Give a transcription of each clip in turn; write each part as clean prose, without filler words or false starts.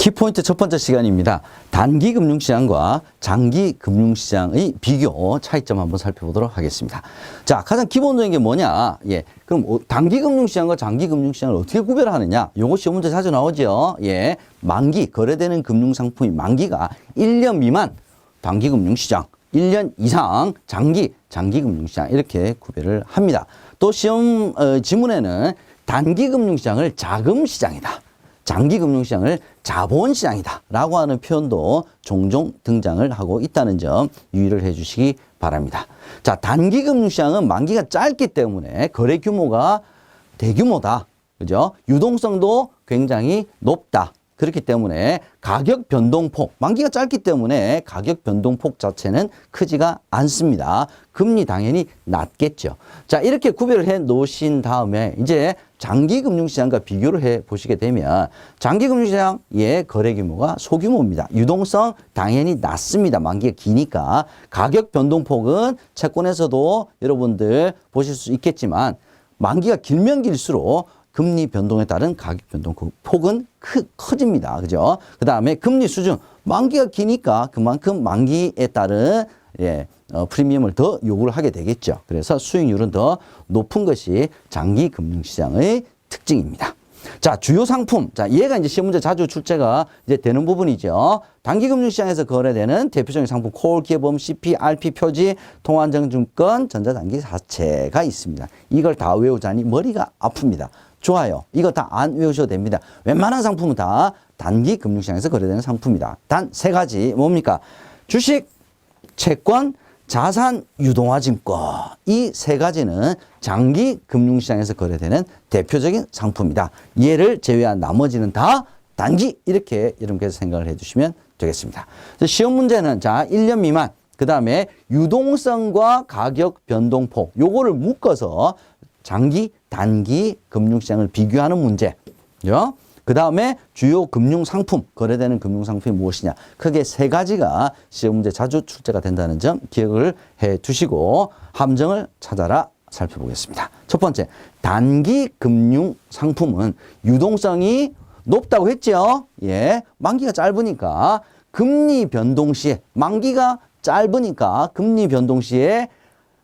키포인트 첫 번째 시간입니다. 단기 금융시장과 장기 금융시장의 비교 차이점 한번 살펴보도록 하겠습니다. 자, 가장 기본적인 게 뭐냐? 예. 그럼 단기 금융시장과 장기 금융시장을 어떻게 구별하느냐? 요거 시험 문제 자주 나오죠. 예. 만기, 거래되는 금융상품이 만기가 1년 미만 단기 금융시장, 1년 이상 장기 금융시장 이렇게 구별을 합니다. 또 시험 지문에는 단기 금융시장을 자금시장이다. 장기 금융시장을 자본시장이다 라고 하는 표현도 종종 등장을 하고 있다는 점 유의를 해 주시기 바랍니다. 자, 단기 금융시장은 만기가 짧기 때문에 거래 규모가 대규모다. 그죠? 유동성도 굉장히 높다. 그렇기 때문에 가격 변동폭, 만기가 짧기 때문에 가격 변동폭 자체는 크지가 않습니다. 금리 당연히 낮겠죠. 자, 이렇게 구별을 해 놓으신 다음에 이제 장기 금융시장과 비교를 해 보시게 되면 장기 금융시장의 거래 규모가 소규모입니다. 유동성 당연히 낮습니다. 만기가 기니까. 가격 변동폭은 채권에서도 여러분들 보실 수 있겠지만 만기가 길면 길수록 금리 변동에 따른 가격 변동 폭은 커집니다. 그죠? 그 다음에 금리 수준, 만기가 기니까 그만큼 만기에 따른 프리미엄을 더 요구를 하게 되겠죠. 그래서 수익률은 더 높은 것이 장기 금융시장의 특징입니다. 자, 주요 상품. 자, 얘가 이제 시험 문제 자주 출제가 이제 되는 부분이죠. 단기 금융시장에서 거래되는 대표적인 상품, 콜, 기업보험, CP, RP, 표지, 통화안정증권, 전자단기 사채가 있습니다. 이걸 다 외우자니 머리가 아픕니다. 좋아요. 이거 다 안 외우셔도 됩니다. 웬만한 상품은 다 단기 금융시장에서 거래되는 상품이다. 단 세 가지 뭡니까? 주식, 채권, 자산, 유동화증권. 이 세 가지는 장기 금융시장에서 거래되는 대표적인 상품이다. 얘를 제외한 나머지는 다 단기 이렇게 여러분께서 생각을 해주시면 되겠습니다. 시험 문제는 자 1년 미만 그 다음에 유동성과 가격 변동폭 요거를 묶어서 장기, 단기 금융시장을 비교하는 문제. 그 다음에 주요 금융상품, 거래되는 금융상품이 무엇이냐. 크게 세 가지가 시험 문제 자주 출제가 된다는 점 기억을 해 두시고 함정을 찾아라 살펴보겠습니다. 첫 번째, 단기 금융상품은 유동성이 높다고 했죠. 예, 만기가 짧으니까 금리 변동 시에, 만기가 짧으니까 금리 변동 시에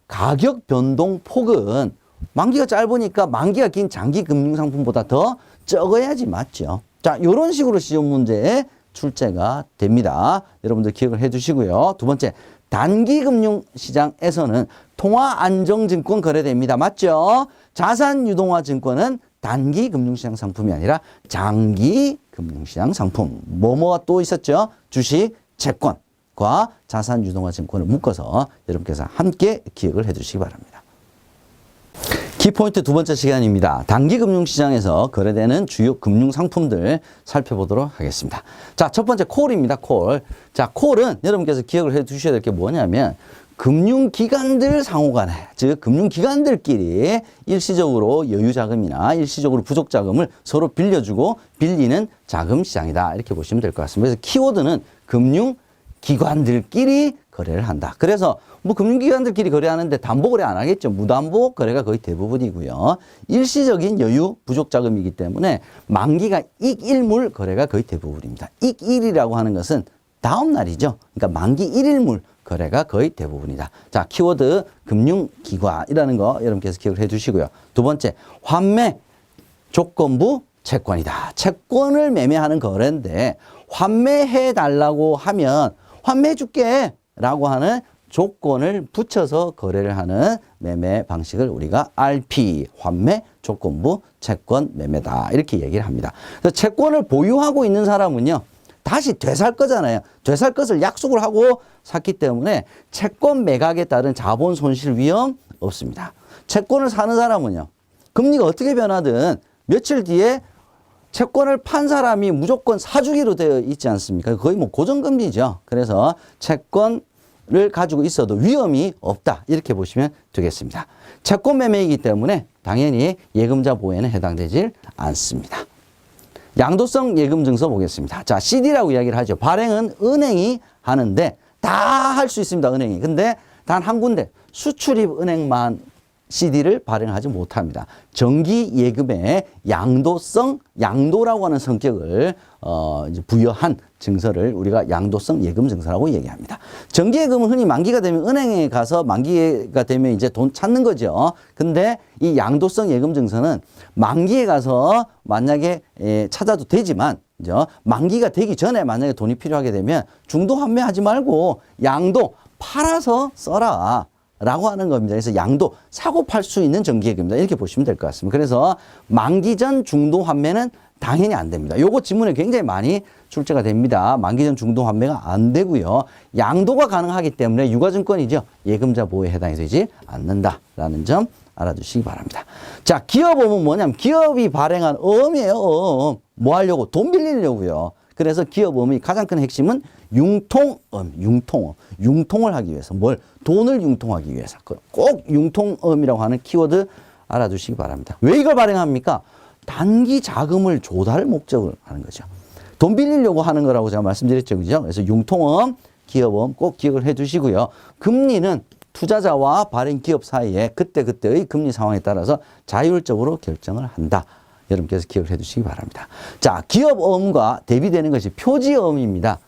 가격 변동 폭은 만기가 짧으니까 만기가 긴 장기 금융상품보다 더 적어야지 맞죠. 자, 이런 식으로 시험 문제에 출제가 됩니다. 여러분들 기억을 해 두시고요. 두 번째, 단기 금융시장에서는 통화안정증권 거래됩니다. 맞죠? 자산유동화증권은 단기 금융시장 상품이 아니라 장기 금융시장 상품. 뭐뭐가 또 있었죠? 주식, 채권과 자산유동화증권을 묶어서 여러분께서 함께 기억을 해 주시기 바랍니다. 키포인트 두 번째 시간입니다. 단기 금융시장에서 거래되는 주요 금융상품들 살펴보도록 하겠습니다. 자, 첫 번째 콜입니다. 콜. 자, 콜은 여러분께서 기억을 해 두셔야 될 게 뭐냐면 금융기관들 상호간에, 즉 금융기관들끼리 일시적으로 여유자금이나 일시적으로 부족자금을 서로 빌려주고 빌리는 자금시장이다. 이렇게 보시면 될 것 같습니다. 그래서 키워드는 금융기관들끼리 거래를 한다. 그래서 뭐 금융기관들끼리 거래하는데 담보 거래 안 하겠죠. 무담보 거래가 거의 대부분이고요. 일시적인 여유 부족자금이기 때문에 만기가 익일물 거래가 거의 대부분입니다. 익일이라고 하는 것은 다음 날이죠. 그러니까 만기 1일물 거래가 거의 대부분이다. 자, 키워드 금융기관이라는 거 여러분께서 기억을 해 두시고요. 두 번째, 환매 조건부 채권이다. 채권을 매매하는 거래인데 환매해 달라고 하면 환매해 줄게 라고 하는 조건을 붙여서 거래를 하는 매매 방식을 우리가 RP, 환매 조건부 채권 매매다. 이렇게 얘기를 합니다. 그래서 채권을 보유하고 있는 사람은요, 다시 되살 거잖아요. 되살 것을 약속을 하고 샀기 때문에 채권 매각에 따른 자본 손실 위험 없습니다. 채권을 사는 사람은요, 금리가 어떻게 변하든 며칠 뒤에 채권을 판 사람이 무조건 사주기로 되어 있지 않습니까? 거의 뭐 고정금리죠. 그래서 채권을 가지고 있어도 위험이 없다. 이렇게 보시면 되겠습니다. 채권 매매이기 때문에 당연히 예금자 보호에는 해당되질 않습니다. 양도성 예금증서 보겠습니다. 자, CD라고 이야기를 하죠. 발행은 은행이 하는데 다 할 수 있습니다. 은행이. 근데 단 한 군데 수출입은행만 CD를 발행하지 못합니다. 정기 예금의 양도성, 양도라고 하는 성격을 이제 부여한 증서를 우리가 양도성 예금 증서라고 얘기합니다. 정기 예금은 흔히 만기가 되면 은행에 가서 만기가 되면 이제 돈 찾는 거죠. 근데 이 양도성 예금 증서는 만기에 가서 만약에 찾아도 되지만 그죠? 만기가 되기 전에 만약에 돈이 필요하게 되면 중도 환매하지 말고 양도 팔아서 써라. 라고 하는 겁니다. 그래서 양도 사고 팔 수 있는 정기예금입니다. 이렇게 보시면 될 것 같습니다. 그래서 만기 전 중도 환매는 당연히 안 됩니다. 요거 지문에 굉장히 많이 출제가 됩니다. 만기 전 중도 환매가 안 되고요. 양도가 가능하기 때문에 유가증권이죠. 예금자 보호에 해당이 되지 않는다라는 점 알아두시기 바랍니다. 자, 기업어음은 뭐냐면 기업이 발행한 어음이에요. 어음. 뭐 하려고? 돈 빌리려고요. 그래서 기업어음의 가장 큰 핵심은 융통음, 융통음. 융통을 하기 위해서 뭘? 돈을 융통하기 위해서 꼭 융통음이라고 하는 키워드 알아두시기 바랍니다. 왜 이걸 발행합니까? 단기 자금을 조달 목적을 하는 거죠. 돈 빌리려고 하는 거라고 제가 말씀드렸죠. 그죠? 그래서 융통음, 기업음 꼭 기억을 해 두시고요. 금리는 투자자와 발행 기업 사이에 그때그때의 금리 상황에 따라서 자율적으로 결정을 한다. 여러분께서 기억을 해 두시기 바랍니다. 자, 기업어음과 대비되는 것이 표지어음입니다.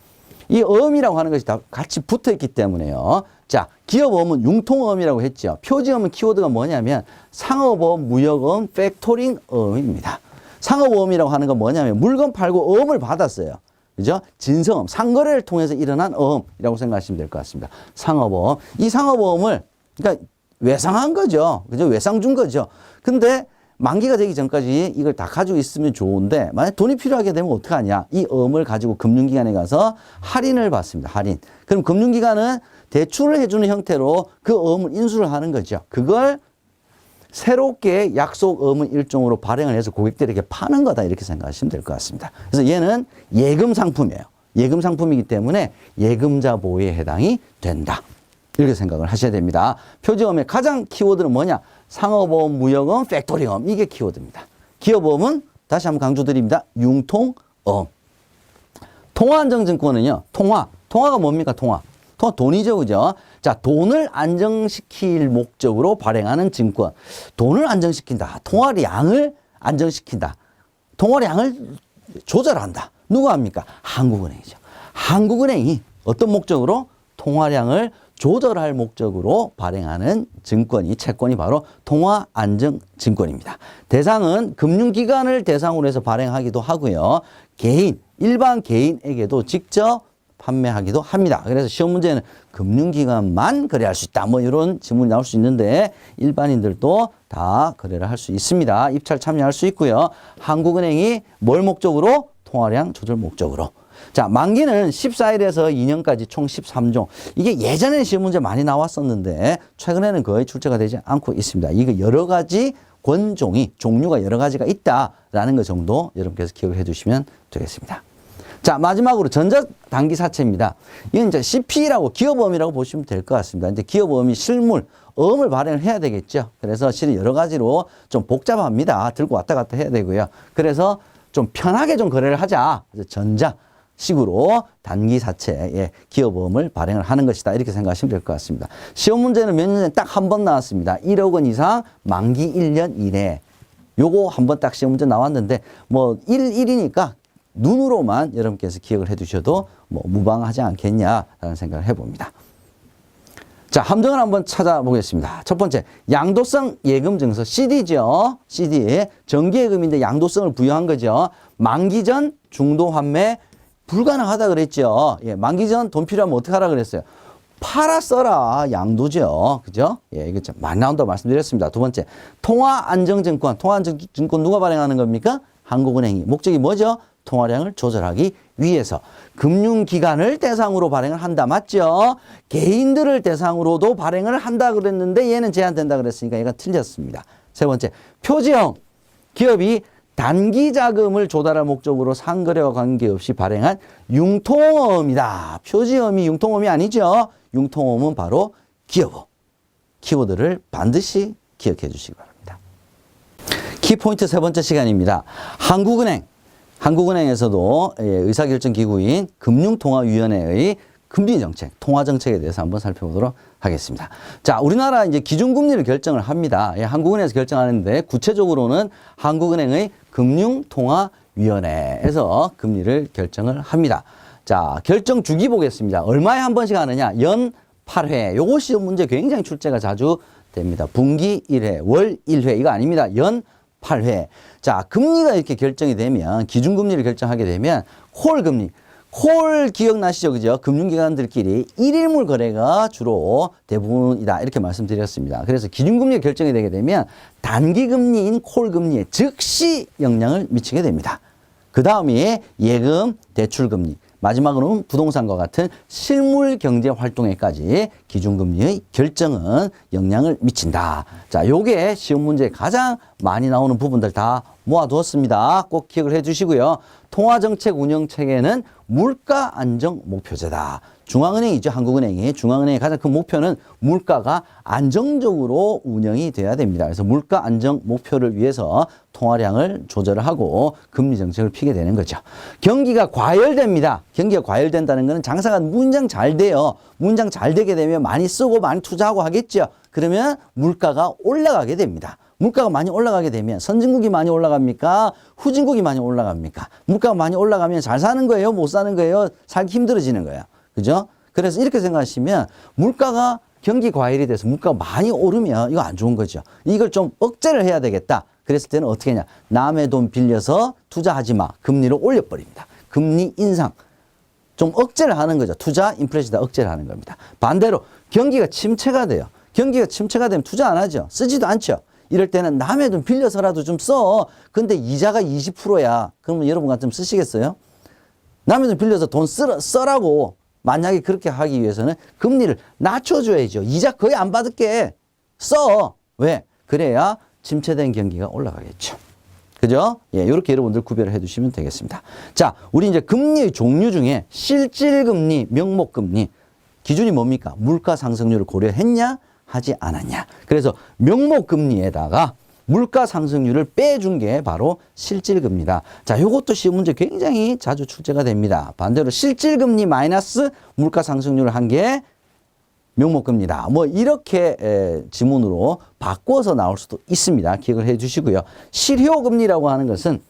이 어음이라고 하는 것이 다 같이 붙어 있기 때문에요. 자, 기업어음은 융통어음이라고 했죠. 표지어음은 키워드가 뭐냐면 상업어음, 무역어음, 팩토링 어음입니다. 상업어음이라고 하는 건 뭐냐면 물건 팔고 어음을 받았어요. 그죠? 진성어음, 상거래를 통해서 일어난 어음이라고 생각하시면 될 것 같습니다. 상업어음. 이 상업어음을 그러니까 외상한 거죠. 그죠? 외상 준 거죠. 근데 만기가 되기 전까지 이걸 다 가지고 있으면 좋은데 만약 돈이 필요하게 되면 어떡하냐. 이 어음을 가지고 금융기관에 가서 할인을 받습니다. 할인. 그럼 금융기관은 대출을 해주는 형태로 그 어음을 인수를 하는 거죠. 그걸 새롭게 약속 어음을 일종으로 발행을 해서 고객들에게 파는 거다. 이렇게 생각하시면 될 것 같습니다. 그래서 얘는 예금 상품이에요. 예금 상품이기 때문에 예금자 보호에 해당이 된다. 이렇게 생각을 하셔야 됩니다. 표지어음의 가장 키워드는 뭐냐? 상업어음, 무역어음, 팩토리어음. 이게 키워드입니다. 기업어음은 다시 한번 강조드립니다. 융통어음. 통화안정증권은요. 통화가 뭡니까? 통화 돈이죠. 그죠? 자, 돈을 안정시킬 목적으로 발행하는 증권. 돈을 안정시킨다. 통화량을 안정시킨다. 통화량을 조절한다. 누가 합니까? 한국은행이죠. 한국은행이 어떤 목적으로? 통화량을 조절할 목적으로 발행하는 증권이 채권이 바로 통화안정증권입니다. 대상은 금융기관을 대상으로 해서 발행하기도 하고요. 일반 개인에게도 직접 판매하기도 합니다. 그래서 시험 문제는 금융기관만 거래할 수 있다. 뭐 이런 질문이 나올 수 있는데 일반인들도 다 거래를 할 수 있습니다. 입찰 참여할 수 있고요. 한국은행이 뭘 목적으로? 통화량 조절 목적으로. 자, 만기는 14일에서 2년까지 총 13종. 이게 예전에 시험 문제 많이 나왔었는데 최근에는 거의 출제가 되지 않고 있습니다. 이거 여러 가지 종류가 여러 가지가 있다라는 것 정도 여러분께서 기억을 해 두시면 되겠습니다. 자, 마지막으로 전자단기사채입니다. 이건 이제 CP라고 기업어음이라고 보시면 될 것 같습니다. 이제 기업어음이 실물, 어음을 발행을 해야 되겠죠. 그래서 실은 여러 가지로 좀 복잡합니다. 들고 왔다 갔다 해야 되고요. 그래서 좀 편하게 좀 거래를 하자. 그래서 전자식으로 단기사채의 기업어음을 발행을 하는 것이다. 이렇게 생각하시면 될 것 같습니다. 시험 문제는 몇 년 전에 딱 한 번 나왔습니다. 1억 원 이상 만기 1년 이내. 요거 한 번 딱 시험 문제 나왔는데 뭐 1이니까 눈으로만 여러분께서 기억을 해 두셔도 뭐 무방하지 않겠냐라는 생각을 해봅니다. 자, 함정을 한번 찾아보겠습니다. 첫 번째, 양도성 예금증서 CD죠. CD. 정기예금인데 양도성을 부여한 거죠. 만기 전 중도 환매 불가능하다 그랬죠. 예, 만기 전 돈 필요하면 어떻게 하라 그랬어요? 팔아 써라. 양도죠. 그죠? 예, 이거 좀 많이 나온다고 말씀드렸습니다. 두 번째, 통화안정증권. 통화안정증권 누가 발행하는 겁니까? 한국은행이. 목적이 뭐죠? 통화량을 조절하기 위해서 금융기관을 대상으로 발행을 한다. 맞죠? 개인들을 대상으로도 발행을 한다 그랬는데 얘는 제한된다 그랬으니까 얘가 틀렸습니다. 세 번째, 표지형. 기업이 단기 자금을 조달할 목적으로 상거래와 관계없이 발행한 융통어음이다. 표지어음이 융통어음이 아니죠. 융통어음은 바로 기업어음. 키워드를 반드시 기억해 주시기 바랍니다. 키포인트 세 번째 시간입니다. 한국은행에서도 의사결정기구인 금융통화위원회의 금리정책, 통화정책에 대해서 한번 살펴보도록 하겠습니다. 자, 우리나라 이제 기준금리를 결정을 합니다. 예, 한국은행에서 결정하는데 구체적으로는 한국은행의 금융통화위원회에서 금리를 결정을 합니다. 자, 결정 주기 보겠습니다. 얼마에 한 번씩 하느냐? 연 8회. 요거 시험 문제 굉장히 출제가 자주 됩니다. 분기 1회, 월 1회. 이거 아닙니다. 연 8회. 자, 금리가 이렇게 결정이 되면, 기준금리를 결정하게 되면, 콜금리. 콜 기억나시죠? 그죠? 금융기관들끼리 일일물 거래가 주로 대부분이다. 이렇게 말씀드렸습니다. 그래서 기준금리가 결정이 되게 되면 단기금리인 콜금리에 즉시 영향을 미치게 됩니다. 그 다음이 예금, 대출금리. 마지막으로는 부동산과 같은 실물 경제 활동에까지 기준금리의 결정은 영향을 미친다. 자, 요게 시험 문제에 가장 많이 나오는 부분들 다 모아두었습니다. 꼭 기억을 해 주시고요. 통화정책 운영 체계는 물가 안정 목표제다. 중앙은행이죠. 한국은행이. 중앙은행의 가장 큰 목표는 물가가 안정적으로 운영이 돼야 됩니다. 그래서 물가 안정 목표를 위해서 통화량을 조절을 하고 금리 정책을 피게 되는 거죠. 경기가 과열됩니다. 경기가 과열된다는 것은 장사가 문장 잘 돼요. 문장 잘 되게 되면 많이 쓰고 많이 투자하고 하겠죠. 그러면 물가가 올라가게 됩니다. 물가가 많이 올라가게 되면 선진국이 많이 올라갑니까? 후진국이 많이 올라갑니까? 물가가 많이 올라가면 잘 사는 거예요? 못 사는 거예요? 살기 힘들어지는 거예요. 그죠? 그래서 이렇게 생각하시면 물가가 경기 과열이 돼서 물가가 많이 오르면 이거 안 좋은 거죠. 이걸 좀 억제를 해야 되겠다. 그랬을 때는 어떻게 하냐. 남의 돈 빌려서 투자하지 마. 금리를 올려버립니다. 금리 인상. 좀 억제를 하는 거죠. 투자, 인플레이션다 억제를 하는 겁니다. 반대로 경기가 침체가 돼요. 경기가 침체가 되면 투자 안 하죠. 쓰지도 않죠. 이럴 때는 남의 돈 빌려서라도 좀 써. 근데 이자가 20%야. 그러면 여러분 같으면 쓰시겠어요? 남의 돈 빌려서 돈 써라고. 만약에 그렇게 하기 위해서는 금리를 낮춰줘야죠. 이자 거의 안 받을게. 써. 왜? 그래야 침체된 경기가 올라가겠죠. 그죠? 예, 이렇게 여러분들 구별을 해 두시면 되겠습니다. 자, 우리 이제 금리의 종류 중에 실질금리, 명목금리. 기준이 뭡니까? 물가 상승률을 고려했냐? 하지 않았냐. 그래서 명목금리에다가 물가 상승률을 빼준 게 바로 실질금리다. 자, 요것도 시험 문제 굉장히 자주 출제가 됩니다. 반대로 실질금리 마이너스 물가 상승률을 한 게 명목금리다. 뭐 이렇게 지문으로 바꿔서 나올 수도 있습니다. 기억을 해 주시고요. 실효금리라고 하는 것은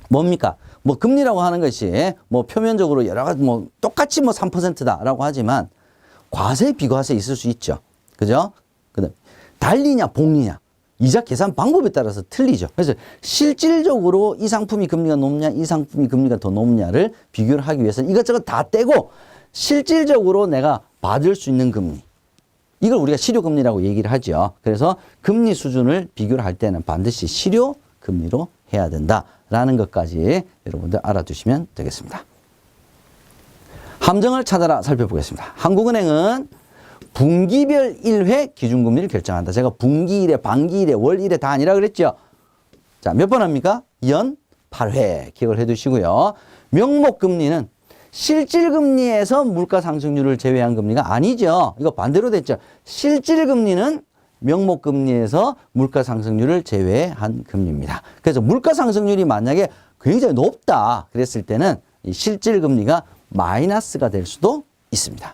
뭡니까? 뭐 금리라고 하는 것이 뭐 표면적으로 여러 가지 뭐 똑같이 뭐 3%다라고 하지만 과세 비과세 있을 수 있죠. 그죠? 그다음 달리냐 복리냐 이자 계산 방법에 따라서 틀리죠. 그래서 실질적으로 이 상품이 금리가 높냐 이 상품이 금리가 더 높냐를 비교를 하기 위해서는 이것저것 다 떼고 실질적으로 내가 받을 수 있는 금리 이걸 우리가 실효금리라고 얘기를 하죠. 그래서 금리 수준을 비교를 할 때는 반드시 실효금리로 해야 된다라는 것까지 여러분들 알아두시면 되겠습니다. 함정을 찾아라 살펴보겠습니다. 한국은행은 분기별 1회 기준금리를 결정한다. 제가 분기 1회, 반기 1회, 월 1회 다 아니라 그랬죠. 자, 몇 번 합니까? 연 8회 기억을 해 두시고요. 명목금리는 실질금리에서 물가 상승률을 제외한 금리가 아니죠. 이거 반대로 됐죠. 실질금리는 명목금리에서 물가 상승률을 제외한 금리입니다. 그래서 물가 상승률이 만약에 굉장히 높다 그랬을 때는 이 실질금리가 마이너스가 될 수도 있습니다.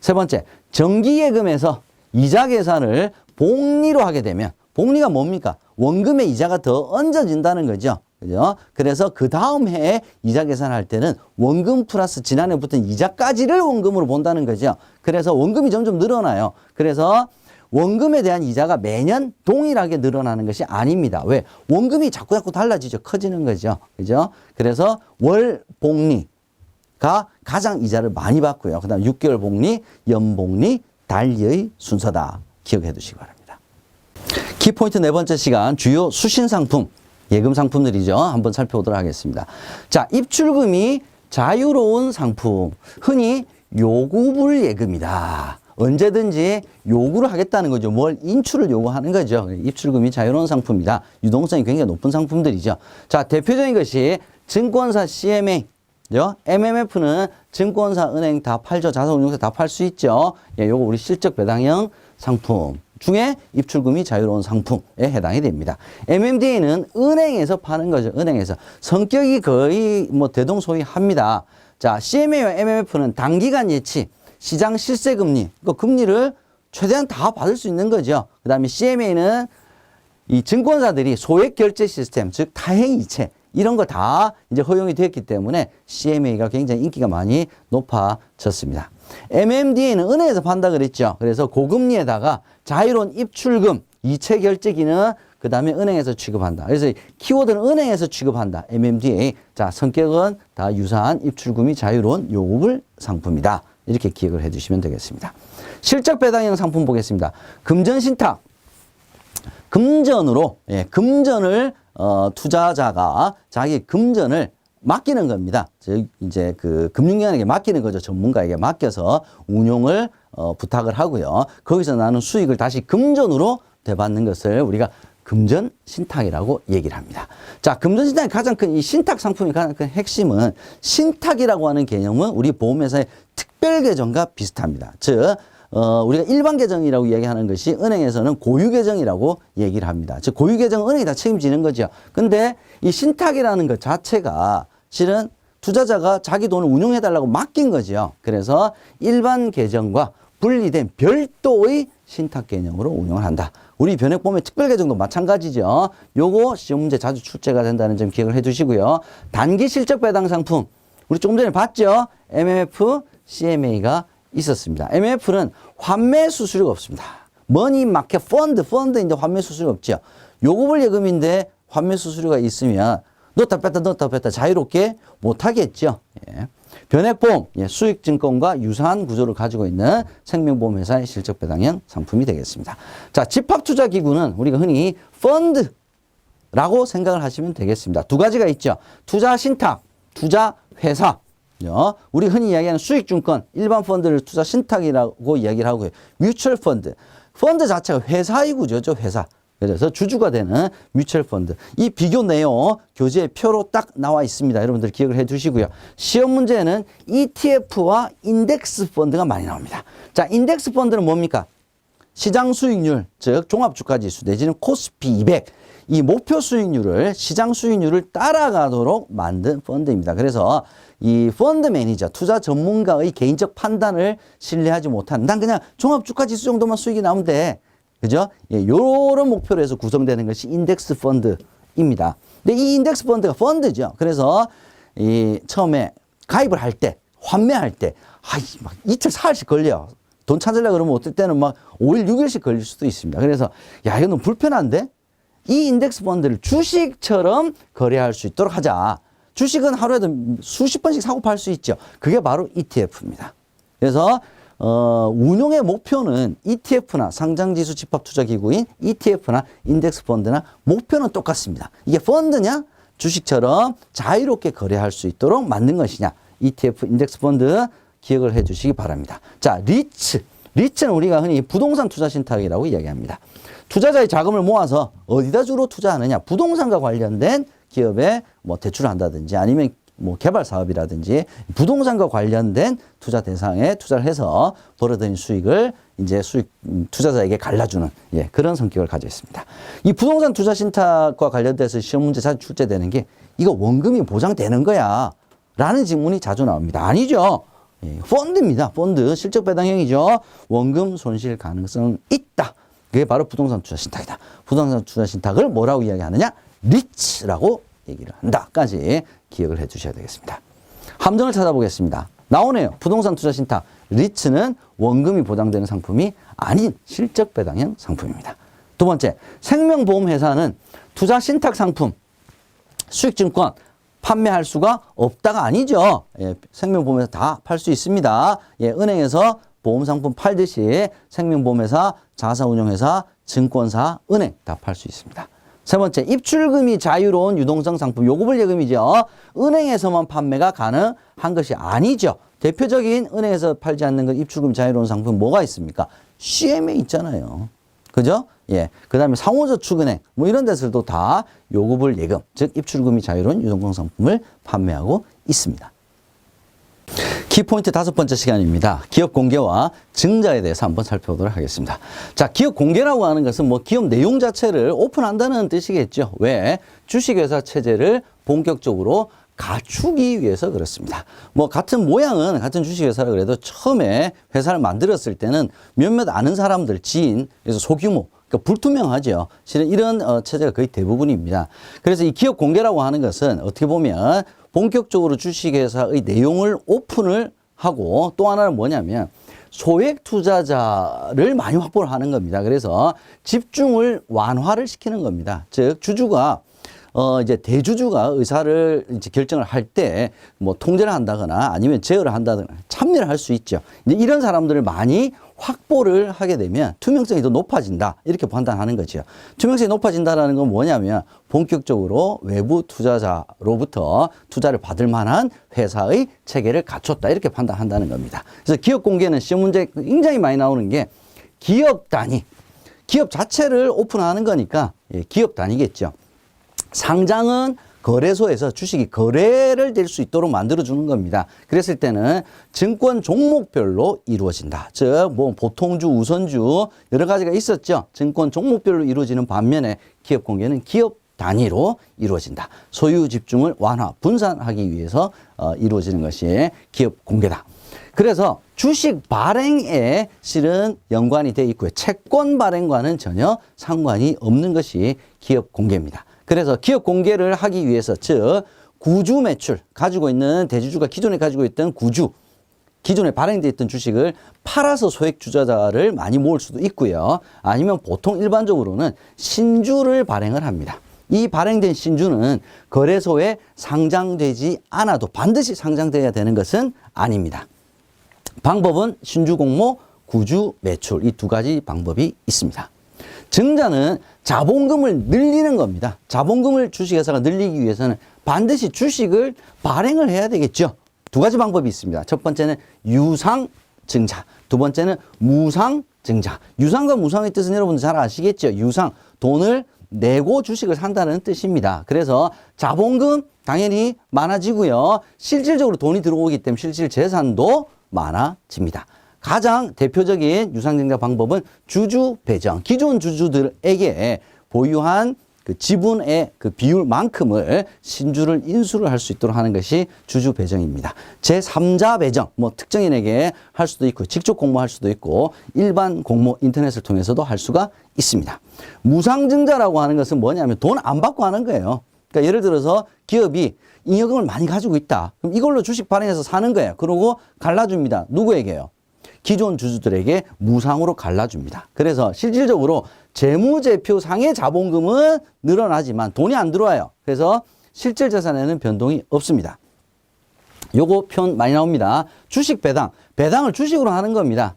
세 번째, 정기예금에서 이자 계산을 복리로 하게 되면 복리가 뭡니까? 원금의 이자가 더 얹어진다는 거죠. 그죠? 그래서 그 다음 해에 이자 계산할 때는 원금 플러스 지난해 붙은 이자까지를 원금으로 본다는 거죠. 그래서 원금이 점점 늘어나요. 그래서 원금에 대한 이자가 매년 동일하게 늘어나는 것이 아닙니다. 왜? 원금이 자꾸 달라지죠. 커지는 거죠. 그죠? 그래서 월 복리가 가장 이자를 많이 받고요. 그 다음 6개월 복리, 연복리, 달리의 순서다. 기억해 두시기 바랍니다. 키포인트 네 번째 시간 주요 수신상품, 예금 상품들이죠. 한번 살펴보도록 하겠습니다. 자, 입출금이 자유로운 상품, 흔히 요구불 예금이다. 언제든지 요구를 하겠다는 거죠. 뭘 인출을 요구하는 거죠. 입출금이 자유로운 상품이다. 유동성이 굉장히 높은 상품들이죠. 자, 대표적인 것이 증권사 CMA, MMF는 증권사, 은행 다 팔죠. 자산운용사 다 팔 수 있죠. 예, 요거 우리 실적 배당형 상품 중에 입출금이 자유로운 상품에 해당이 됩니다. MMDA는 은행에서 파는 거죠. 은행에서. 성격이 거의 뭐 대동소이합니다. 자, CMA와 MMF는 단기간 예치, 시장 실세 금리, 그 금리를 최대한 다 받을 수 있는 거죠. 그 다음에 CMA는 이 증권사들이 소액 결제 시스템, 즉 타행 이체 이런 거 다 이제 허용이 되었기 때문에 CMA가 굉장히 인기가 많이 높아졌습니다. MMDA는 은행에서 판다 그랬죠. 그래서 고금리에다가 자유로운 입출금, 이체 결제 기능, 그 다음에 은행에서 취급한다. 그래서 키워드는 은행에서 취급한다. MMDA. 자, 성격은 다 유사한 입출금이 자유로운 요구불 상품이다. 이렇게 기억을 해 주시면 되겠습니다. 실적 배당형 상품 보겠습니다. 금전 신탁. 금전으로, 금전을, 투자자가 자기 금전을 맡기는 겁니다. 즉, 이제 그 금융기관에게 맡기는 거죠. 전문가에게 맡겨서 운용을, 부탁을 하고요. 거기서 나는 수익을 다시 금전으로 되받는 것을 우리가 금전 신탁이라고 얘기를 합니다. 자, 금전 신탁의 가장 큰 이 신탁 상품의 가장 큰 핵심은 신탁이라고 하는 개념은 우리 보험회사의 특별 계정과 비슷합니다. 즉, 우리가 일반 계정이라고 이야기하는 것이 은행에서는 고유 계정이라고 얘기를 합니다. 즉, 고유 계정은 은행이 다 책임지는 거죠. 근데 이 신탁이라는 것 자체가 실은 투자자가 자기 돈을 운용해달라고 맡긴 거죠. 그래서 일반 계정과 분리된 별도의 신탁 개념으로 운영을 한다. 우리 변액보험의 특별계정도 마찬가지죠. 요거 시험 문제 자주 출제가 된다는 점 기억을 해 두시고요. 단기 실적 배당 상품. 우리 조금 전에 봤죠? MMF, CMA가 있었습니다. MMF는 환매 수수료가 없습니다. 머니 마켓 펀드인데 환매 수수료가 없죠. 요금을 예금인데 환매 수수료가 있으면 넣었다 뺐다 자유롭게 못하겠죠. 예. 변액보험, 수익증권과 유사한 구조를 가지고 있는 생명보험회사의 실적배당형 상품이 되겠습니다. 자, 집합투자기구는 우리가 흔히 펀드라고 생각을 하시면 되겠습니다. 두 가지가 있죠. 투자신탁, 투자회사. 우리 흔히 이야기하는 수익증권, 일반 펀드를 투자신탁이라고 이야기를 하고요. 뮤추얼 펀드. 펀드 자체가 회사의 구조죠, 회사. 그래서 주주가 되는 뮤추얼 펀드. 이 비교 내용 교재에 표로 딱 나와 있습니다. 여러분들 기억을 해 두시고요. 시험 문제는 ETF와 인덱스 펀드가 많이 나옵니다. 자, 인덱스 펀드는 뭡니까? 시장 수익률, 즉 종합주가지수 내지는 코스피 200. 이 목표 수익률을 시장 수익률을 따라가도록 만든 펀드입니다. 그래서 이 펀드 매니저, 투자 전문가의 개인적 판단을 신뢰하지 못한 난 그냥 종합주가지수 정도만 수익이 나오면 돼. 그죠? 예, 요런 목표로 해서 구성되는 것이 인덱스 펀드입니다. 근데 이 인덱스 펀드가 펀드죠. 그래서 이 처음에 가입을 할 때, 환매할 때, 막 이틀, 사흘씩 걸려요. 돈 찾으려고 그러면 어떨 때는 막 5일, 6일씩 걸릴 수도 있습니다. 그래서 야, 이거 너무 불편한데? 이 인덱스 펀드를 주식처럼 거래할 수 있도록 하자. 주식은 하루에도 수십 번씩 사고 팔 수 있죠. 그게 바로 ETF입니다. 그래서 운용의 목표는 ETF나 상장지수 집합투자기구인 ETF나 인덱스 펀드나 목표는 똑같습니다. 이게 펀드냐? 주식처럼 자유롭게 거래할 수 있도록 만든 것이냐? ETF, 인덱스 펀드 기억을 해 주시기 바랍니다. 자, 리츠. 리츠는 우리가 흔히 부동산 투자 신탁이라고 이야기합니다. 투자자의 자금을 모아서 어디다 주로 투자하느냐? 부동산과 관련된 기업에 뭐 대출을 한다든지 아니면 뭐 개발 사업이라든지 부동산과 관련된 투자 대상에 투자를 해서 벌어들인 수익을 이제 투자자에게 갈라주는 그런 성격을 가지고 있습니다. 이 부동산 투자 신탁과 관련돼서 시험 문제 자주 출제되는 게 이거 원금이 보장되는 거야 라는 질문이 자주 나옵니다. 아니죠. 펀드입니다. 펀드 실적 배당형이죠. 원금 손실 가능성 있다. 그게 바로 부동산 투자 신탁이다. 부동산 투자 신탁을 뭐라고 이야기하느냐? 리츠라고 얘기를 한다까지 기억을 해 주셔야 되겠습니다. 함정을 찾아보겠습니다. 나오네요. 부동산 투자 신탁. 리츠는 원금이 보장되는 상품이 아닌 실적 배당형 상품입니다. 두 번째, 생명보험회사는 투자 신탁 상품, 수익증권 판매할 수가 없다가 아니죠. 생명보험회사 다 팔 수 있습니다. 은행에서 보험상품 팔듯이 생명보험회사, 자사운용회사, 증권사, 은행 다 팔 수 있습니다. 세 번째, 입출금이 자유로운 유동성 상품, 요금을 예금이죠. 은행에서만 판매가 가능한 것이 아니죠. 대표적인 은행에서 팔지 않는 것 입출금이 자유로운 상품 뭐가 있습니까? CMA 있잖아요. 그죠? 그 다음에 상호저축은행, 뭐 이런 데서도 다 요금을 예금, 즉 입출금이 자유로운 유동성 상품을 판매하고 있습니다. 키포인트 5번째 시간입니다. 기업 공개와 증자에 대해서 한번 살펴보도록 하겠습니다. 자, 기업 공개라고 하는 것은 뭐 기업 내용 자체를 오픈한다는 뜻이겠죠. 왜? 주식회사 체제를 본격적으로 갖추기 위해서 그렇습니다. 뭐 같은 모양은 같은 주식회사라 그래도 처음에 회사를 만들었을 때는 몇몇 아는 사람들, 지인, 그래서 소규모, 그러니까 불투명하죠. 실은 이런 체제가 거의 대부분입니다. 그래서 이 기업 공개라고 하는 것은 어떻게 보면 본격적으로 주식회사의 내용을 오픈을 하고 또 하나는 뭐냐면 소액 투자자를 많이 확보를 하는 겁니다. 그래서 집중을 완화를 시키는 겁니다. 즉 주주가 이제 대주주가 의사를 이제 결정을 할 때 뭐 통제를 한다거나 아니면 제어를 한다거나 참여를 할 수 있죠. 이제 이런 사람들을 많이 확보를 하게 되면 투명성이 더 높아진다. 이렇게 판단하는 거죠. 투명성이 높아진다는 건 뭐냐면 본격적으로 외부 투자자로부터 투자를 받을 만한 회사의 체계를 갖췄다. 이렇게 판단한다는 겁니다. 그래서 기업 공개는 시험 문제에 굉장히 많이 나오는 게 기업 단위, 기업 자체를 오픈하는 거니까 기업 단위겠죠. 상장은 거래소에서 주식이 거래를 될 수 있도록 만들어주는 겁니다. 그랬을 때는 증권 종목별로 이루어진다. 즉, 뭐 보통주, 우선주 여러 가지가 있었죠. 증권 종목별로 이루어지는 반면에 기업 공개는 기업 단위로 이루어진다. 소유 집중을 완화, 분산하기 위해서 이루어지는 것이 기업 공개다. 그래서 주식 발행에 실은 연관이 되어 있고요. 채권 발행과는 전혀 상관이 없는 것이 기업 공개입니다. 그래서 기업 공개를 하기 위해서 즉 구주 매출 가지고 있는 대주주가 기존에 가지고 있던 구주 기존에 발행되어 있던 주식을 팔아서 소액 투자자를 많이 모을 수도 있고요. 아니면 보통 일반적으로는 신주를 발행을 합니다. 이 발행된 신주는 거래소에 상장되지 않아도 반드시 상장돼야 되는 것은 아닙니다. 방법은 신주 공모, 구주 매출 이 두 가지 방법이 있습니다. 증자는 자본금을 늘리는 겁니다. 자본금을 주식회사가 늘리기 위해서는 반드시 주식을 발행을 해야 되겠죠. 두 가지 방법이 있습니다. 첫 번째는 유상증자, 두 번째는 무상증자. 유상과 무상의 뜻은 여러분들 잘 아시겠죠. 유상, 돈을 내고 주식을 산다는 뜻입니다. 그래서 자본금 당연히 많아지고요. 실질적으로 돈이 들어오기 때문에 실질 재산도 많아집니다. 가장 대표적인 유상증자 방법은 주주 배정. 기존 주주들에게 보유한 그 지분의 그 비율만큼을 신주를 인수를 할 수 있도록 하는 것이 주주 배정입니다. 제3자 배정, 뭐 특정인에게 할 수도 있고 직접 공모할 수도 있고 일반 공모 인터넷을 통해서도 할 수가 있습니다. 무상증자라고 하는 것은 뭐냐면 돈 안 받고 하는 거예요. 그러니까 예를 들어서 기업이 잉여금을 많이 가지고 있다. 그럼 이걸로 주식 발행해서 사는 거예요. 그러고 갈라줍니다. 누구에게요? 기존 주주들에게 무상으로 갈라줍니다. 그래서 실질적으로 재무제표상의 자본금은 늘어나지만 돈이 안 들어와요. 그래서 실질 재산에는 변동이 없습니다. 요거 표현 많이 나옵니다. 주식 배당. 배당을 주식으로 하는 겁니다.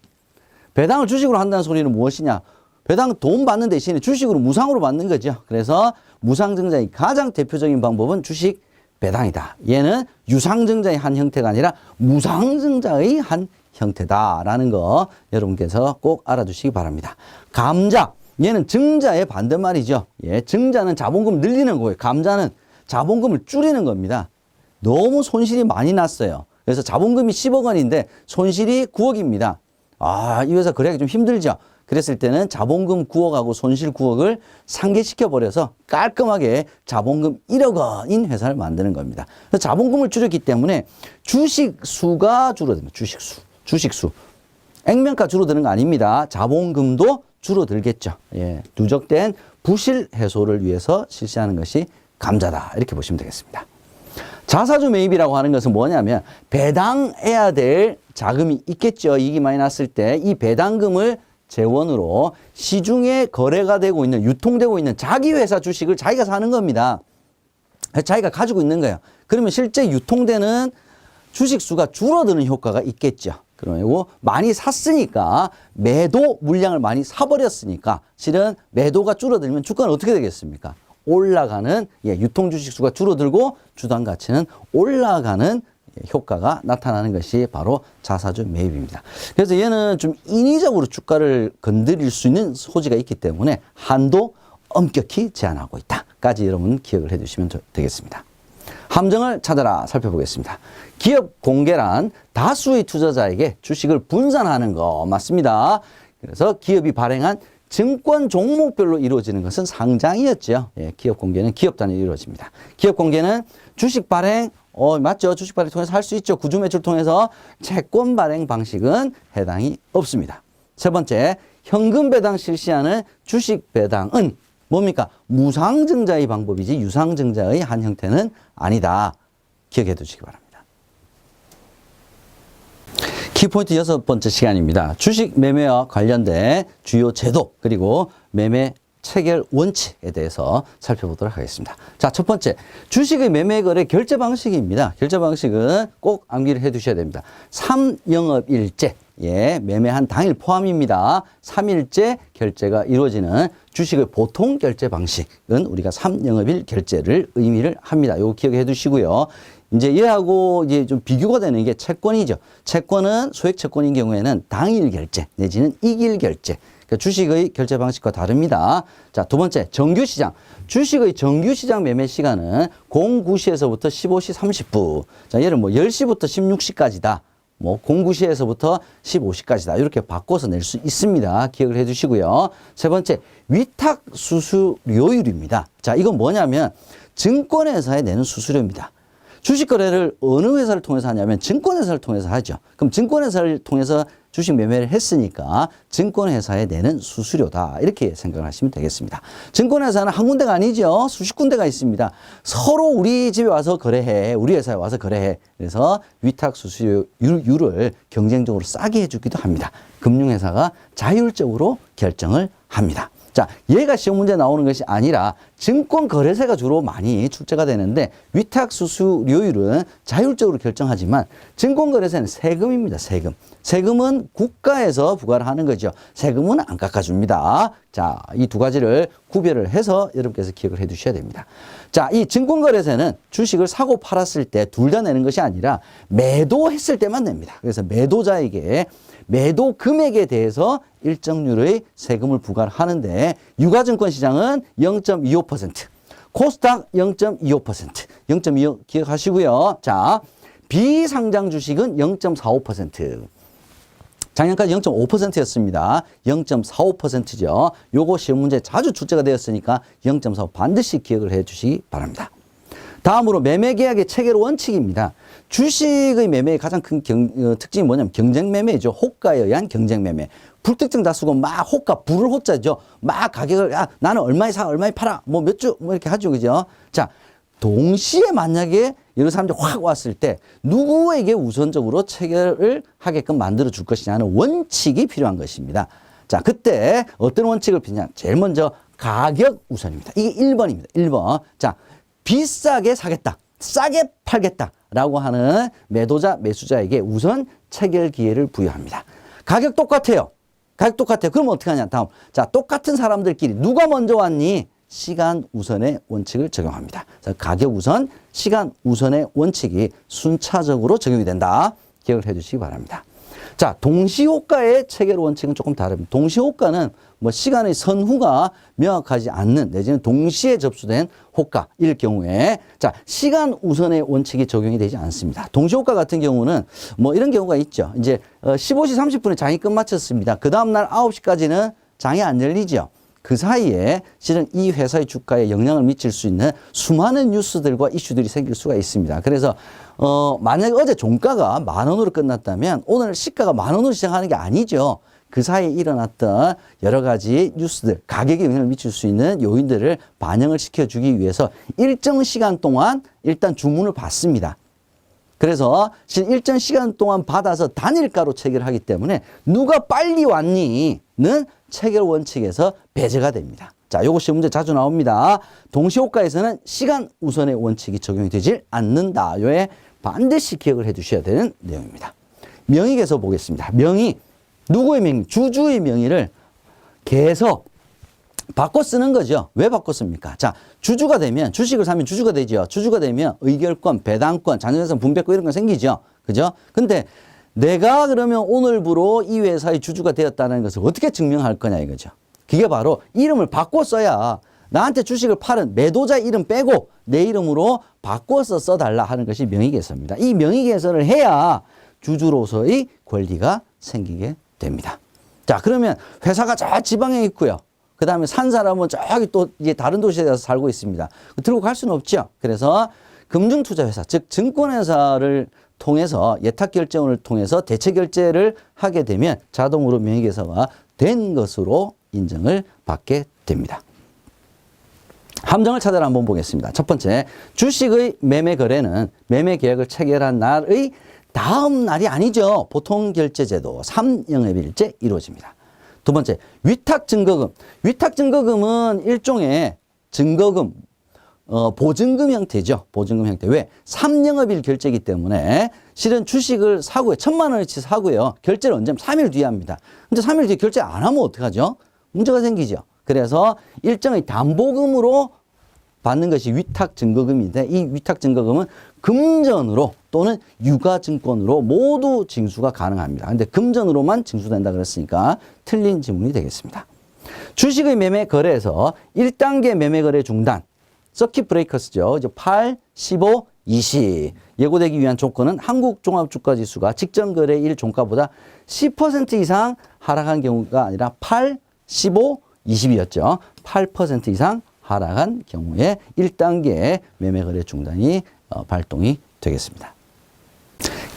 배당을 주식으로 한다는 소리는 무엇이냐? 배당 돈 받는 대신에 주식으로 무상으로 받는 거죠. 그래서 무상증자의 가장 대표적인 방법은 주식 배당이다. 얘는 유상증자의 한 형태가 아니라 무상증자의 한 형태다라는 거 여러분께서 꼭 알아두시기 바랍니다. 감자, 얘는 증자의 반대말이죠. 예, 증자는 자본금 늘리는 거예요. 감자는 자본금을 줄이는 겁니다. 너무 손실이 많이 났어요. 그래서 자본금이 10억 원인데 손실이 9억입니다. 아, 이 회사 거래하기 좀 힘들죠. 그랬을 때는 자본금 9억하고 손실 9억을 상계시켜버려서 깔끔하게 자본금 1억 원인 회사를 만드는 겁니다. 그래서 자본금을 줄였기 때문에 주식 수가 줄어듭니다. 주식 수. 액면가 줄어드는 거 아닙니다. 자본금도 줄어들겠죠. 예, 누적된 부실 해소를 위해서 실시하는 것이 감자다. 이렇게 보시면 되겠습니다. 자사주 매입이라고 하는 것은 뭐냐면 배당해야 될 자금이 있겠죠. 이익이 많이 났을 때 이 배당금을 재원으로 시중에 거래가 되고 있는 유통되고 있는 자기 회사 주식을 자기가 사는 겁니다. 자기가 가지고 있는 거예요. 그러면 실제 유통되는 주식 수가 줄어드는 효과가 있겠죠. 그리고 많이 샀으니까 매도 물량을 많이 사버렸으니까 실은 매도가 줄어들면 주가는 어떻게 되겠습니까? 올라가는 유통 주식 수가 줄어들고 주당 가치는 올라가는 효과가 나타나는 것이 바로 자사주 매입입니다. 그래서 얘는 좀 인위적으로 주가를 건드릴 수 있는 소지가 있기 때문에 한도 엄격히 제한하고 있다까지 여러분 기억을 해두시면 되겠습니다. 함정을 찾아라 살펴보겠습니다. 기업 공개란 다수의 투자자에게 주식을 분산하는 거 맞습니다. 그래서 기업이 발행한 증권 종목별로 이루어지는 것은 상장이었죠. 예, 기업 공개는 기업 단위로 이루어집니다. 기업 공개는 주식 발행 맞죠? 주식 발행 통해서 할 수 있죠. 구주 매출 통해서 채권 발행 방식은 해당이 없습니다. 세 번째, 현금 배당 실시하는 주식 배당은 뭡니까? 무상증자의 방법이지 유상증자의 한 형태는 아니다. 기억해 두시기 바랍니다. 키포인트 6번째 시간입니다. 주식 매매와 관련된 주요 제도 그리고 매매 체결 원칙에 대해서 살펴보도록 하겠습니다. 자, 첫 번째, 주식의 매매 거래 결제 방식입니다. 결제 방식은 꼭 암기를 해 두셔야 됩니다. 3영업일제, 매매한 당일 포함입니다. 3일째 결제가 이루어지는 주식의 보통 결제 방식은 우리가 3영업일 결제를 의미를 합니다. 요거 기억해 두시고요. 이제 얘하고 이제 좀 비교가 되는 게 채권이죠. 채권은 소액 채권인 경우에는 당일 결제 내지는 이길 결제. 그러니까 주식의 결제 방식과 다릅니다. 자, 두 번째, 정규시장. 주식의 정규시장 매매 시간은 09시에서부터 15시 30분. 자, 얘를 뭐 10시부터 16시까지다. 뭐 09시에서부터 15시까지다. 이렇게 바꿔서 낼 수 있습니다. 기억을 해 두시고요. 세 번째, 위탁 수수료율입니다. 자, 이건 뭐냐면 증권회사에 내는 수수료입니다. 주식 거래를 어느 회사를 통해서 하냐면 증권회사를 통해서 하죠. 그럼 증권회사를 통해서 주식 매매를 했으니까 증권회사에 내는 수수료다. 이렇게 생각을 하시면 되겠습니다. 증권회사는 한 군데가 아니죠. 수십 군데가 있습니다. 서로 우리 집에 와서 거래해. 우리 회사에 와서 거래해. 그래서 위탁 수수료율을 경쟁적으로 싸게 해주기도 합니다. 금융회사가 자율적으로 결정을 합니다. 자, 얘가 시험 문제 나오는 것이 아니라 증권거래세가 주로 많이 출제가 되는데 위탁 수수료율은 자율적으로 결정하지만 증권거래세는 세금입니다. 세금. 세금은 국가에서 부과를 하는 거죠. 세금은 안 깎아줍니다. 자, 이 두 가지를 구별을 해서 여러분께서 기억을 해 두셔야 됩니다. 자, 이 증권거래세는 주식을 사고 팔았을 때 둘 다 내는 것이 아니라 매도했을 때만 냅니다. 그래서 매도자에게 매도 금액에 대해서 일정률의 세금을 부과를 하는데 유가증권 시장은 0.25%, 코스닥 0.25%, 0.25 기억하시고요. 자, 비상장 주식은 0.45%. 작년까지 0.5%였습니다. 0.45%죠. 요거 시험 문제 자주 출제가 되었으니까 0.45 반드시 기억을 해 주시기 바랍니다. 다음으로 매매계약의 체결 원칙입니다. 주식의 매매의 가장 큰 특징이 뭐냐면 경쟁매매죠. 호가에 의한 경쟁매매. 불특정 다수고 막 호가, 불을 호자죠. 막 가격을, 나는 얼마에 사, 얼마에 팔아. 뭐 몇 주, 뭐 이렇게 하죠. 그죠? 자, 동시에 만약에 여러 사람들이 확 왔을 때 누구에게 우선적으로 체결을 하게끔 만들어 줄 것이냐는 원칙이 필요한 것입니다. 자, 그때 어떤 원칙을 피냐. 제일 먼저 가격 우선입니다. 이게 1번입니다. 1번. 자, 비싸게 사겠다. 싸게 팔겠다라고 하는 매도자, 매수자에게 우선 체결 기회를 부여합니다. 가격 똑같아요. 가격 똑같아요. 그럼 어떻게 하냐? 다음. 자, 똑같은 사람들끼리 누가 먼저 왔니? 시간 우선의 원칙을 적용합니다. 그래서 가격 우선, 시간 우선의 원칙이 순차적으로 적용이 된다. 기억을 해 주시기 바랍니다. 자, 동시호가의 체결 원칙은 조금 다릅니다. 동시호가는 뭐 시간의 선후가 명확하지 않는 내지는 동시에 접수된 호가일 경우에 자, 시간 우선의 원칙이 적용이 되지 않습니다. 동시호가 같은 경우는 뭐 이런 경우가 있죠. 이제 15시 30분에 장이 끝마쳤습니다. 그 다음날 9시까지는 장이 안 열리죠. 그 사이에 실은 이 회사의 주가에 영향을 미칠 수 있는 수많은 뉴스들과 이슈들이 생길 수가 있습니다. 그래서 만약에 어제 종가가 10,000원으로 끝났다면 오늘 시가가 10,000원으로 시작하는 게 아니죠. 그 사이에 일어났던 여러 가지 뉴스들, 가격에 영향을 미칠 수 있는 요인들을 반영을 시켜주기 위해서 일정 시간 동안 일단 주문을 받습니다. 그래서 일정 시간 동안 받아서 단일가로 체결하기 때문에 누가 빨리 왔니는 체결 원칙에서 배제가 됩니다. 자, 요거 시험 문제 자주 나옵니다. 동시호가에서는 시간 우선의 원칙이 적용이 되질 않는다. 요에 반드시 기억을 해 두셔야 되는 내용입니다. 명의에서 보겠습니다. 명의, 누구의 명의? 주주의 명의를 계속 바꿔 쓰는 거죠. 왜 바꿔 씁니까? 자, 주주가 되면, 주식을 사면 주주가 되죠. 주주가 되면 의결권, 배당권, 자녀재산 분배권 이런 거 생기죠. 그죠? 근데 내가 그러면 오늘부로 이 회사의 주주가 되었다는 것을 어떻게 증명할 거냐 이거죠. 그게 바로 이름을 바꿔 써야 나한테 주식을 팔은 매도자 이름 빼고 내 이름으로 바꿔서 써달라 하는 것이 명의개서입니다. 이 명의개서를 해야 주주로서의 권리가 생기게 됩니다. 자, 그러면 회사가 저 지방에 있고요. 그 다음에 산 사람은 저기 또 이제 다른 도시에 가서 살고 있습니다. 들고 갈 수는 없죠. 그래서 금융투자회사, 즉 증권회사를 통해서 예탁결제원을 통해서 대체결제를 하게 되면 자동으로 명의개설화 된 것으로 인정을 받게 됩니다. 함정을 찾아라 한번 보겠습니다. 첫 번째, 주식의 매매 거래는 매매 계약을 체결한 날의 다음 날이 아니죠. 보통 결제제도 3영업일째 이루어집니다. 두 번째, 위탁증거금. 위탁증거금은 일종의 증거금, 보증금 형태죠. 보증금 형태. 왜? 3영업일 결제이기 때문에 실은 주식을 사고요. 1,000만 원어치 사고요. 결제를 언제 하면 3일 뒤에 합니다. 근데 3일 뒤에 결제 안 하면 어떡하죠? 문제가 생기죠. 그래서 일정의 담보금으로 받는 것이 위탁증거금인데 이 위탁증거금은 금전으로 또는 유가증권으로 모두 징수가 가능합니다. 근데 금전으로만 징수된다 그랬으니까 틀린 지문이 되겠습니다. 주식의 매매 거래에서 1단계 매매 거래 중단, 서킷 브레이커스죠. 이제 8, 15, 20. 예고되기 위한 조건은 한국종합주가지수가 직전 거래일 종가보다 10% 이상 하락한 경우가 아니라 8, 15, 20이었죠. 8% 이상 하락한 경우에 1단계 매매 거래 중단이 발동이 되겠습니다.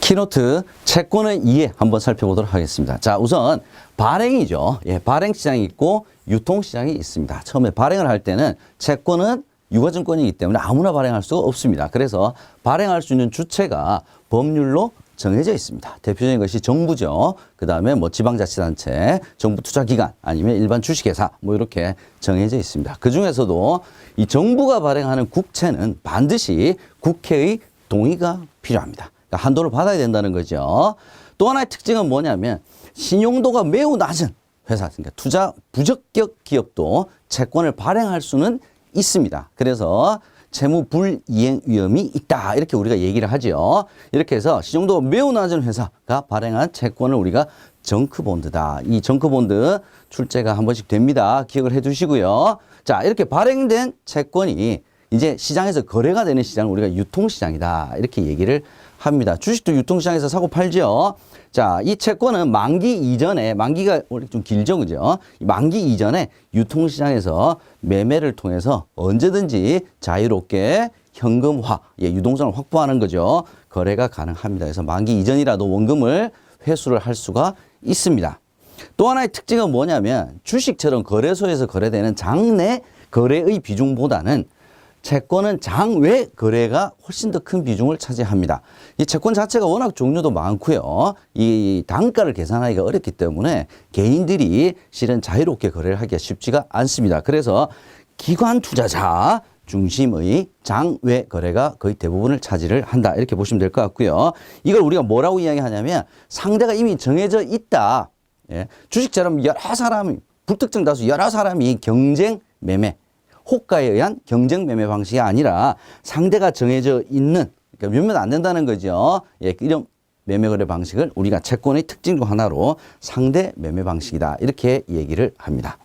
키노트 채권의 이해 한번 살펴보도록 하겠습니다. 자, 우선 발행이죠. 예, 발행 시장이 있고 유통 시장이 있습니다. 처음에 발행을 할 때는 채권은 유가증권이기 때문에 아무나 발행할 수가 없습니다. 그래서 발행할 수 있는 주체가 법률로 정해져 있습니다. 대표적인 것이 정부죠. 그 다음에 뭐 지방자치단체, 정부투자기관, 아니면 일반 주식회사, 뭐 이렇게 정해져 있습니다. 그 중에서도 이 정부가 발행하는 국채는 반드시 국회의 동의가 필요합니다. 그러니까 한도를 받아야 된다는 거죠. 또 하나의 특징은 뭐냐면 신용도가 매우 낮은 회사, 그러니까 투자 부적격 기업도 채권을 발행할 수는 있습니다. 그래서 채무 불이행 위험이 있다 이렇게 우리가 얘기를 하죠. 이렇게 해서 신용도가 매우 낮은 회사가 발행한 채권을 우리가 정크본드다. 이 정크본드 출제가 한 번씩 됩니다. 기억을 해 두시고요. 자, 이렇게 발행된 채권이 이제 시장에서 거래가 되는 시장을 우리가 유통시장이다 이렇게 얘기를 합니다. 주식도 유통시장에서 사고 팔죠. 자, 이 채권은 만기 이전에, 만기가 원래 좀 길죠, 그죠? 만기 이전에 유통시장에서 매매를 통해서 언제든지 자유롭게 현금화, 예, 유동성을 확보하는 거죠. 거래가 가능합니다. 그래서 만기 이전이라도 원금을 회수를 할 수가 있습니다. 또 하나의 특징은 뭐냐면 주식처럼 거래소에서 거래되는 장내 거래의 비중보다는 채권은 장외 거래가 훨씬 더 큰 비중을 차지합니다. 이 채권 자체가 워낙 종류도 많고요. 이 단가를 계산하기가 어렵기 때문에 개인들이 실은 자유롭게 거래를 하기가 쉽지가 않습니다. 그래서 기관 투자자 중심의 장외 거래가 거의 대부분을 차지를 한다. 이렇게 보시면 될 것 같고요. 이걸 우리가 뭐라고 이야기하냐면 상대가 이미 정해져 있다. 예. 주식처럼 여러 사람이, 불특정 다수 여러 사람이 경쟁 매매, 호가에 의한 경쟁 매매 방식이 아니라 상대가 정해져 있는, 그러니까 몇몇 안 된다는 거죠. 예, 이런 매매 거래 방식을 우리가 채권의 특징 중 하나로 상대 매매 방식이다. 이렇게 얘기를 합니다.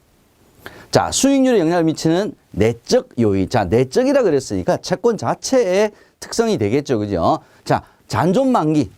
자, 수익률에 영향을 미치는 내적 요인. 자, 내적이라 그랬으니까 채권 자체의 특성이 되겠죠. 그죠? 자, 잔존 만기.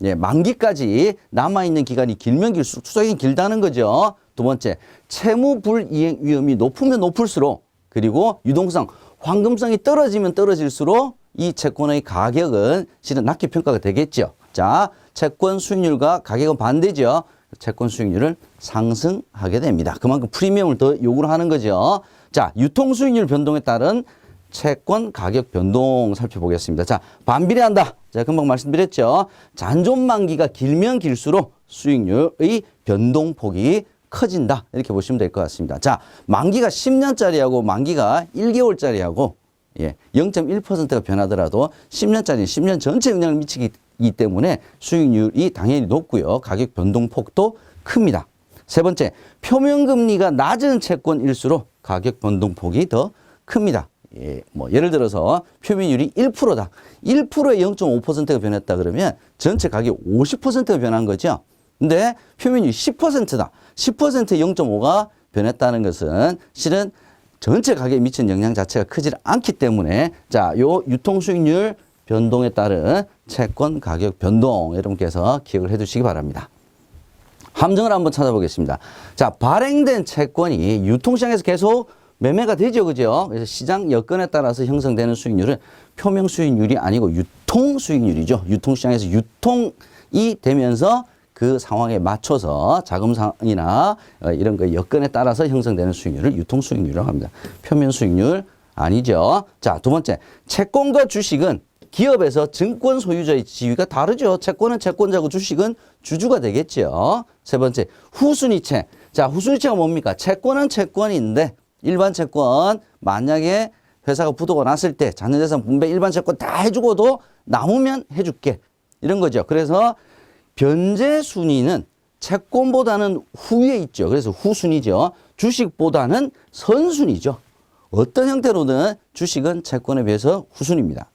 예, 만기까지 남아있는 기간이 길면 길수록 투자기간이 길다는 거죠. 두 번째, 채무 불이행 위험이 높으면 높을수록, 그리고 유동성, 황금성이 떨어지면 떨어질수록 이 채권의 가격은 실은 낮게 평가가 되겠죠. 자, 채권 수익률과 가격은 반대죠. 채권 수익률을 상승하게 됩니다. 그만큼 프리미엄을 더 요구를 하는 거죠. 자, 유통 수익률 변동에 따른 채권 가격 변동 살펴보겠습니다. 자, 반비례한다. 제가 금방 말씀드렸죠. 잔존 만기가 길면 길수록 수익률의 변동폭이 커진다. 이렇게 보시면 될 것 같습니다. 자, 만기가 10년짜리하고 만기가 1개월짜리하고 예, 0.1%가 변하더라도 10년짜리 10년 전체 영향을 미치기 때문에 수익률이 당연히 높고요. 가격 변동폭도 큽니다. 세 번째, 표면금리가 낮은 채권일수록 가격 변동폭이 더 큽니다. 예, 뭐 예를 들어서 표면율이 1%다. 1%에 0.5%가 변했다 그러면 전체 가격 50%가 변한 거죠. 근데 표면율이 10%다. 10%에 0.5가 변했다는 것은 실은 전체 가격에 미치는 영향 자체가 크지 않기 때문에 자, 요 유통 수익률 변동에 따른 채권 가격 변동 여러분께서 기억을 해 두시기 바랍니다. 함정을 한번 찾아보겠습니다. 자, 발행된 채권이 유통시장에서 계속 매매가 되죠. 그죠? 그래서 시장 여건에 따라서 형성되는 수익률은 표명 수익률이 아니고 유통 수익률이죠. 유통시장에서 유통이 되면서 그 상황에 맞춰서 자금상이나 이런 그 여건에 따라서 형성되는 수익률을 유통 수익률이라고 합니다. 표면 수익률 아니죠. 자, 두 번째. 채권과 주식은 기업에서 증권 소유자의 지위가 다르죠. 채권은 채권자고 주식은 주주가 되겠죠. 세 번째. 후순위채. 자, 후순위채가 뭡니까? 채권은 채권인데 일반 채권 만약에 회사가 부도가 났을 때 자녀재산 분배 일반 채권 다 해주고도 남으면 해줄게. 이런 거죠. 그래서 변제 순위는 채권보다는 후에 있죠. 그래서 후순위죠. 주식보다는 선순위죠. 어떤 형태로든 주식은 채권에 비해서 후순위입니다.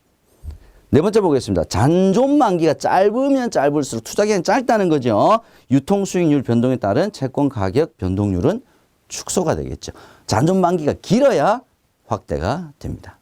네 번째 보겠습니다. 잔존 만기가 짧으면 짧을수록 투자기간이 짧다는 거죠. 유통 수익률 변동에 따른 채권 가격 변동률은 축소가 되겠죠. 잔존 만기가 길어야 확대가 됩니다.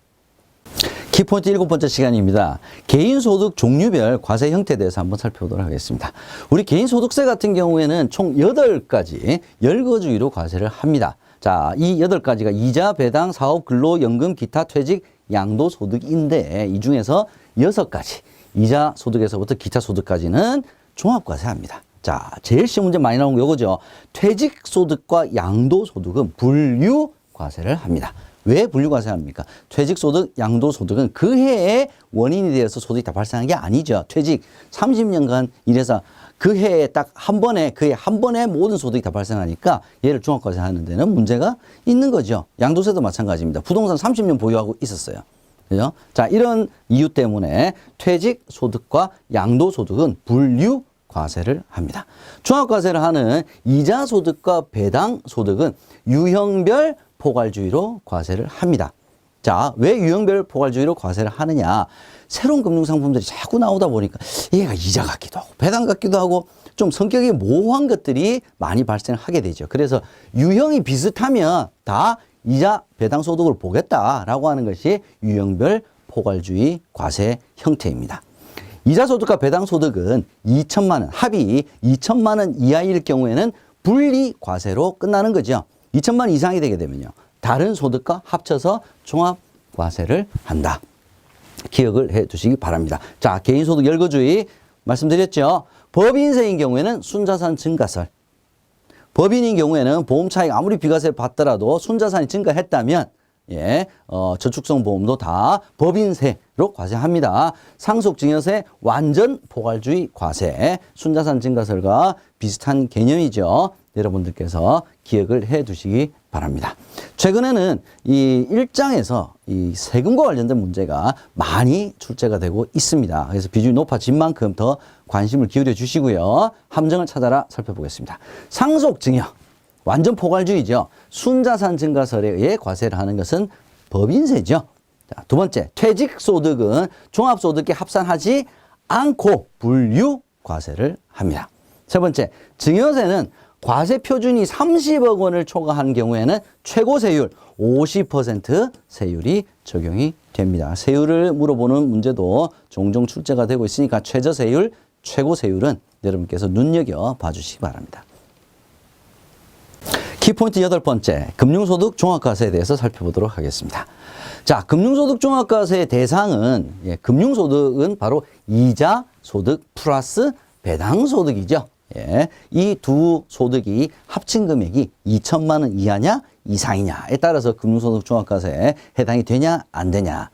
키포인트 7번째 시간입니다. 개인소득 종류별 과세 형태에 대해서 한번 살펴보도록 하겠습니다. 우리 개인소득세 같은 경우에는 총 8가지 열거주의로 과세를 합니다. 자, 이 8가지가 이자, 배당, 사업, 근로, 연금, 기타, 퇴직, 양도소득인데 이 중에서 6가지 이자 소득에서부터 기타 소득까지는 종합과세합니다. 자, 제일 쉬운 문제 많이 나온 거 이거죠. 퇴직소득과 양도소득은 분류과세를 합니다. 왜 분류과세합니까? 퇴직소득, 양도소득은 그 해에 원인이 되어서 소득이 다 발생한 게 아니죠. 퇴직 30년간 일해서 그 해에 딱 한 번에, 그 해 한 번에 모든 소득이 다 발생하니까 얘를 종합과세하는 데는 문제가 있는 거죠. 양도세도 마찬가지입니다. 부동산 30년 보유하고 있었어요. 그죠? 자, 이런 이유 때문에 퇴직소득과 양도소득은 분류과세를 합니다. 종합과세를 하는 이자소득과 배당소득은 유형별 포괄주의로 과세를 합니다. 자, 왜 유형별 포괄주의로 과세를 하느냐? 새로운 금융상품들이 자꾸 나오다 보니까 얘가 이자 같기도 하고 배당 같기도 하고 좀 성격이 모호한 것들이 많이 발생하게 되죠. 그래서 유형이 비슷하면 다 이자 배당 소득을 보겠다라고 하는 것이 유형별 포괄주의 과세 형태입니다. 이자 소득과 배당 소득은 2천만 원, 합이 2천만 원 이하일 경우에는 분리 과세로 끝나는 거죠. 2천만 원 이상이 되게 되면요. 다른 소득과 합쳐서 종합 과세를 한다. 기억을 해 두시기 바랍니다. 자, 개인소득 열거주의 말씀드렸죠. 법인세인 경우에는 순자산 증가설. 법인인 경우에는 보험 차익 아무리 비과세 받더라도 순자산이 증가했다면 저축성 보험도 다 법인세로 과세합니다. 상속증여세 완전 포괄주의 과세. 순자산 증가설과 비슷한 개념이죠. 여러분들께서 기억을 해 두시기 바랍니다. 최근에는 이 1장에서 이 세금과 관련된 문제가 많이 출제가 되고 있습니다. 그래서 비중이 높아진 만큼 더 관심을 기울여 주시고요. 함정을 찾아라 살펴보겠습니다. 상속증여, 완전 포괄주의죠. 순자산 증가설에 의해 과세를 하는 것은 법인세죠. 자, 두 번째, 퇴직소득은 종합소득에 합산하지 않고 분류 과세를 합니다. 세 번째, 증여세는 과세 표준이 30억 원을 초과한 경우에는 최고 세율 50% 세율이 적용이 됩니다. 세율을 물어보는 문제도 종종 출제가 되고 있으니까 최저 세율, 최고 세율은 여러분께서 눈여겨 봐주시기 바랍니다. 키포인트 8번째, 금융소득 종합과세에 대해서 살펴보도록 하겠습니다. 자, 금융소득 종합과세의 대상은, 금융소득은 바로 이자소득 플러스 배당소득이죠. 이 두 소득이 합친 금액이 2천만 원 이하냐 이상이냐에 따라서 금융소득 종합과세에 해당이 되냐 안 되냐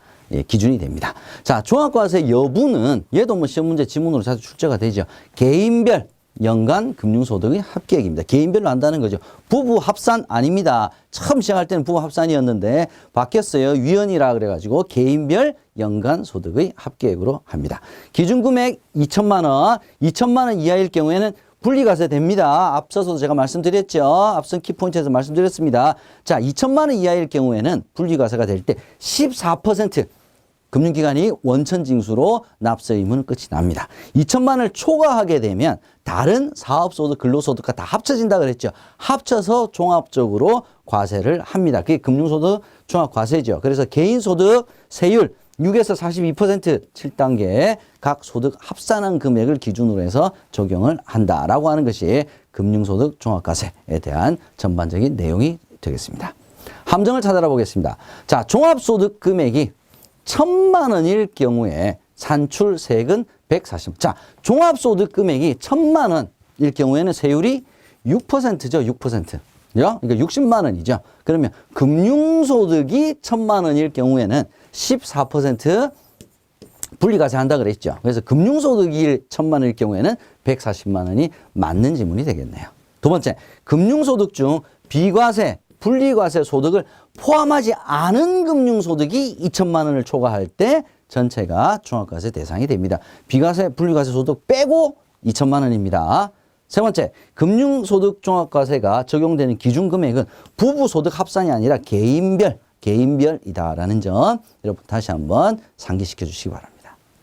기준이 됩니다. 자, 종합과세 여부는 얘도 뭐 시험 문제 지문으로 자주 출제가 되죠. 개인별 연간 금융소득의 합계액입니다. 개인별로 한다는 거죠. 부부 합산 아닙니다. 처음 시작할 때는 부부 합산이었는데 바뀌었어요. 위헌이라 그래가지고 개인별 연간 소득의 합계액으로 합니다. 기준금액 2천만 원, 2천만 원 이하일 경우에는 분리과세 됩니다. 앞서서도 제가 말씀드렸죠. 앞선 키포인트에서 말씀드렸습니다. 자, 2천만 원 이하일 경우에는 분리과세가 될 때 14% 금융기관이 원천징수로 납세 의무는 끝이 납니다. 2천만 원을 초과하게 되면 다른 사업소득, 근로소득과 다 합쳐진다 그랬죠. 합쳐서 종합적으로 과세를 합니다. 그게 금융소득 종합과세죠. 그래서 개인소득 세율 6에서 42% 7단계 각 소득 합산한 금액을 기준으로 해서 적용을 한다라고 하는 것이 금융소득 종합과세에 대한 전반적인 내용이 되겠습니다. 함정을 찾아라 보겠습니다. 자, 종합소득 금액이 1,000만 원일 경우에 산출세액은 140만 원. 자, 종합소득 금액이 1,000만 원일 경우에는 세율이 6%죠, 6%. 그러니까 60만 원이죠. 그러면 금융소득이 1,000만 원일 경우에는 14% 분리과세 한다 그랬죠. 그래서 금융소득이 1,000만 원일 경우에는 140만 원이 맞는 지문이 되겠네요. 두 번째, 금융소득 중 비과세, 분리과세 소득을 포함하지 않은 금융소득이 2천만 원을 초과할 때 전체가 종합과세 대상이 됩니다. 비과세, 분리과세 소득 빼고 2천만 원입니다. 세 번째, 금융소득 종합과세가 적용되는 기준금액은 부부소득 합산이 아니라 개인별이다라는 점 여러분 다시 한번 상기시켜 주시기 바랍니다.